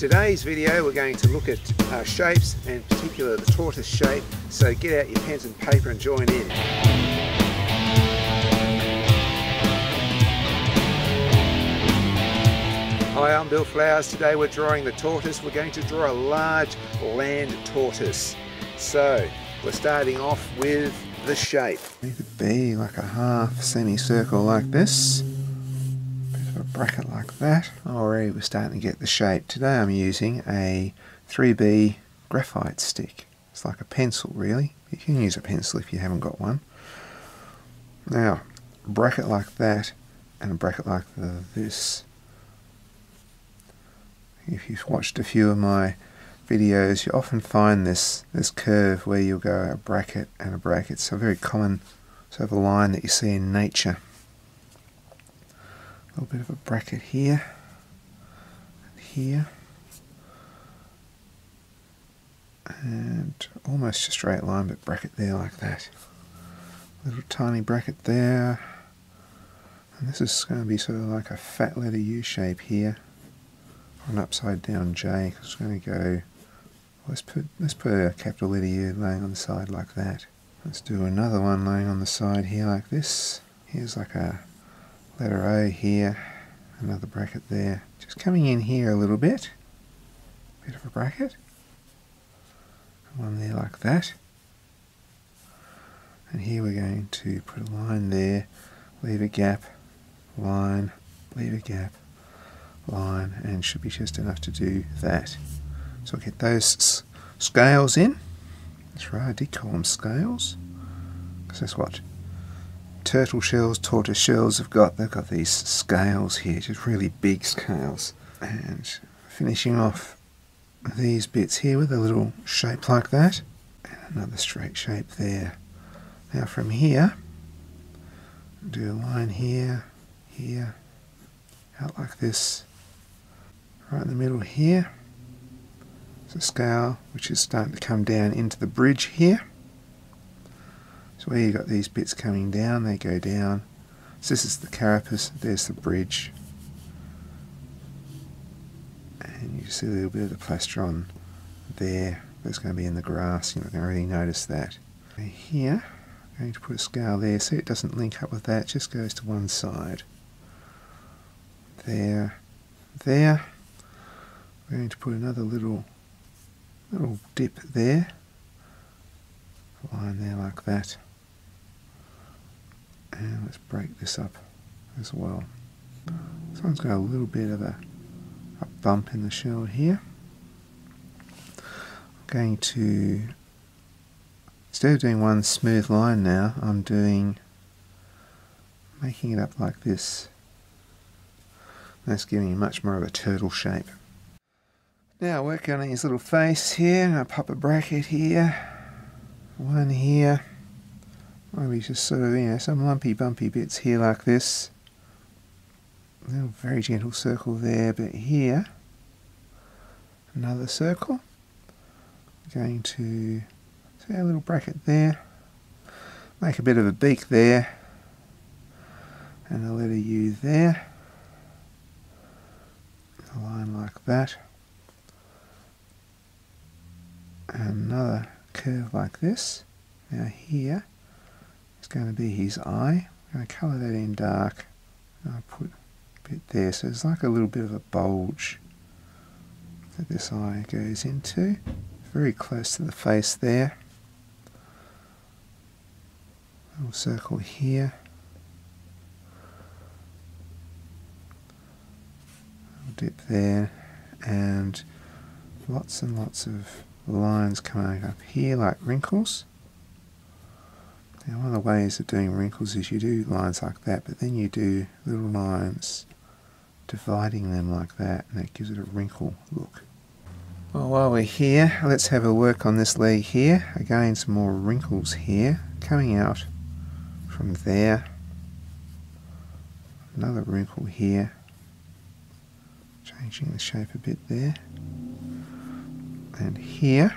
today's video we're going to look at shapes, and in particular the tortoise shape, so get out your pens and paper and join in. Hi, I'm Bill Flowers. Today we're drawing the tortoise. We're going to draw a large land tortoise. So we're starting off with the shape. It could be like a half semicircle like this. A bracket like that. Already we're starting to get the shape. Today I'm using a 3B graphite stick. It's like a pencil really. You can use a pencil if you haven't got one. Now, a bracket like that and a bracket like this. If you've watched a few of my videos, you often find this curve where you'll go a bracket and a bracket. It's a very common sort of a line that you see in nature. A little bit of a bracket here and here, and almost a straight line, but bracket there like that. Little tiny bracket there, and this is going to be sort of like a fat letter U shape here, or an upside down J, because it's going to go. Let's put a capital letter U laying on the side like that. Let's do another one laying on the side here like this. Here's like a letter O here, another bracket there, just coming in here a little bit of a bracket, one there like that, and here we're going to put a line there, leave a gap, line, leave a gap, line, and should be just enough to do that. So I'll get those scales in. That's right, I did call them scales, because that's what turtle shells, tortoise shells have got. They've got these scales here, just really big scales. And finishing off these bits here with a little shape like that, and another straight shape there. Now from here, do a line here, here, out like this, right in the middle here. It's a scale which is starting to come down into the bridge here. So where you've got these bits coming down, they go down. So this is the carapace, there's the bridge. And you see a little bit of the plastron there. That's going to be in the grass, you're not going to really notice that. And here, I'm going to put a scale there, so it doesn't link up with that, it just goes to one side. There, there. We're going to put another little dip there. Line there like that. And let's break this up as well. This one's got a little bit of a bump in the shell here. I'm going to, instead of doing one smooth line now, I'm making it up like this. That's giving you much more of a turtle shape. Now working on his little face here, and I pop a bracket here, one here. Maybe just sort of, some lumpy bumpy bits here like this. A little very gentle circle there, but here, another circle. Going to see a little bracket there. Make a bit of a beak there. And a letter U there. A line like that. And another curve like this. Now here, it's going to be his eye. I'm going to colour that in dark. I'll put a bit there, so there's like a little bit of a bulge that this eye goes into. Very close to the face there. Little circle here. Little dip there, and lots and lots of lines coming up here like wrinkles. Now one of the ways of doing wrinkles is you do lines like that, but then you do little lines dividing them like that, and that gives it a wrinkle look. Well, while we're here, let's have a work on this leg here. Again, some more wrinkles here, coming out from there. Another wrinkle here, changing the shape a bit there. And here,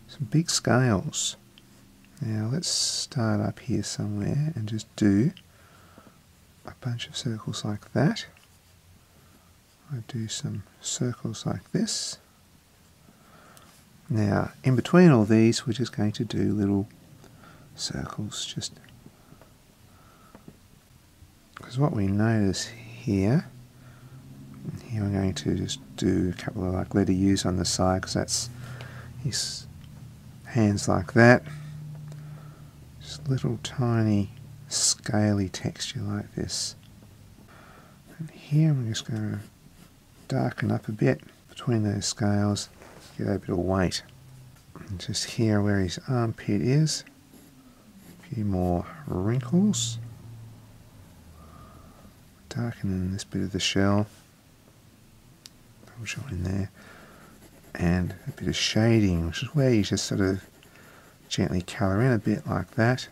some big scales. Now let's start up here somewhere and just do a bunch of circles like that. I do some circles like this. Now, in between all these, we're just going to do little circles, just because what we notice here I'm going to just do a couple of like letter U's on the side, because that's his hands like that. Just little tiny scaly texture like this. And here I'm just going to darken up a bit between those scales, get a bit of weight. And just here where his armpit is, a few more wrinkles. Darkening this bit of the shell. I'll show in there. And a bit of shading, which is where you just sort of gently colour in a bit like that.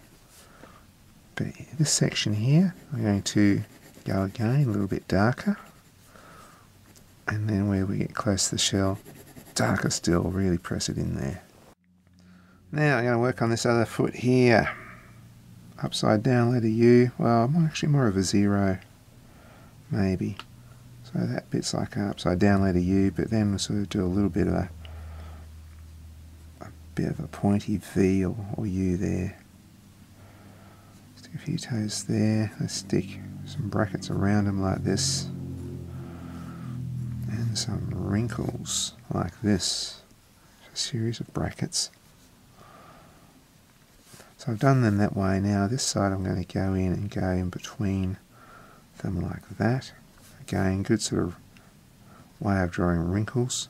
But this section here, I'm going to go again a little bit darker. And then where we get close to the shell, darker still, really press it in there. Now I'm going to work on this other foot here. Upside down letter U, well, actually more of a 0, maybe. So that bit's like an upside down letter U, but then we'll sort of do a little bit of a pointy V or U there. Stick a few toes there. Let's stick some brackets around them like this. And some wrinkles like this. A series of brackets. So I've done them that way. Now this side I'm going to go in and go in between them like that. Again, good sort of way of drawing wrinkles.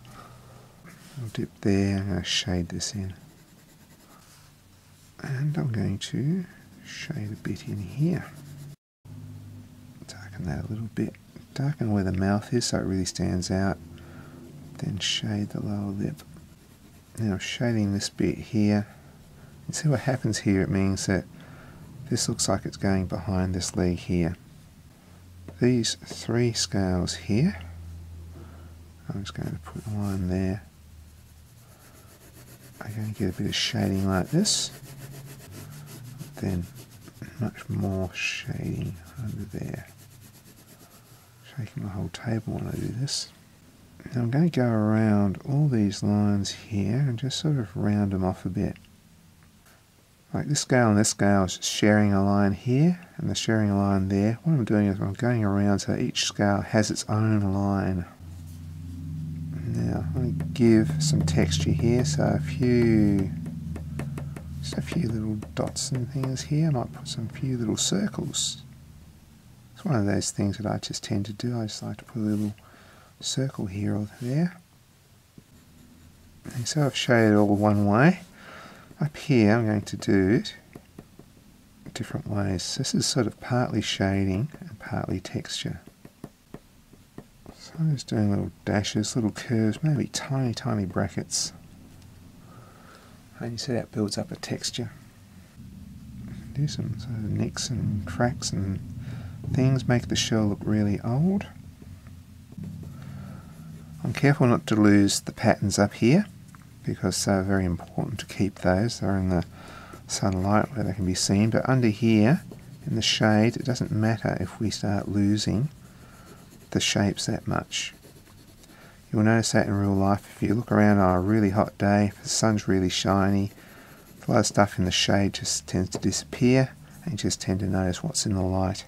I'll dip there, I'm going to shade this in. And I'm going to shade a bit in here. Darken that a little bit. Darken where the mouth is so it really stands out. Then shade the lower lip. Now shading this bit here. You see what happens here? It means that this looks like it's going behind this leg here. These 3 scales here, I'm just going to put one there. I'm going to get a bit of shading like this, then much more shading under there. Shaking the whole table when I do this. Now I'm going to go around all these lines here and just sort of round them off a bit. Like this scale and this scale is sharing a line here and the sharing a line there. What I'm doing is I'm going around so each scale has its own line. Now I'm going to give some texture here, so just a few little dots and things here. I might put some few little circles. It's one of those things that I just tend to do. I just like to put a little circle here or there. And so I've shaded all one way. Up here I'm going to do it different ways. This is sort of partly shading and partly texture. So I'm just doing little dashes, little curves, maybe tiny, tiny brackets. And you see that builds up a texture. Do some sort of nicks and cracks and things, make the shell look really old. I'm careful not to lose the patterns up here, because they're very important to keep those. They're in the sunlight where they can be seen, but under here in the shade it doesn't matter if we start losing the shapes that much. You'll notice that in real life. If you look around on a really hot day, if the sun's really shiny, a lot of stuff in the shade just tends to disappear and you just tend to notice what's in the light.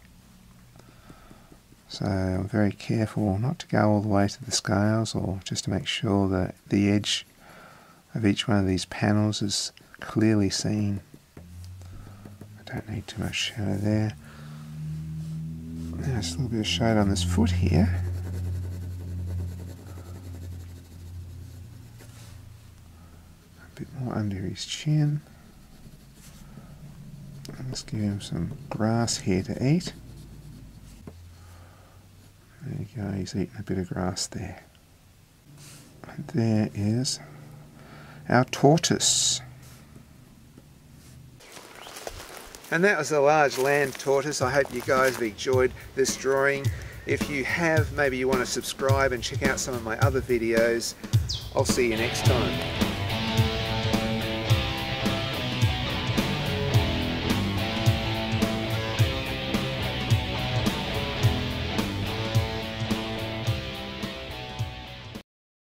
So I'm very careful not to go all the way to the scales, or just to make sure that the edge of each one of these panels is clearly seen. I don't need too much shadow there. Now just a little bit of shade on this foot here. A bit more under his chin. And let's give him some grass here to eat. There you go, he's eating a bit of grass there. And there is our tortoise. And that was a large land tortoise. I hope you guys have enjoyed this drawing. If you have, maybe you want to subscribe and check out some of my other videos. I'll see you next time.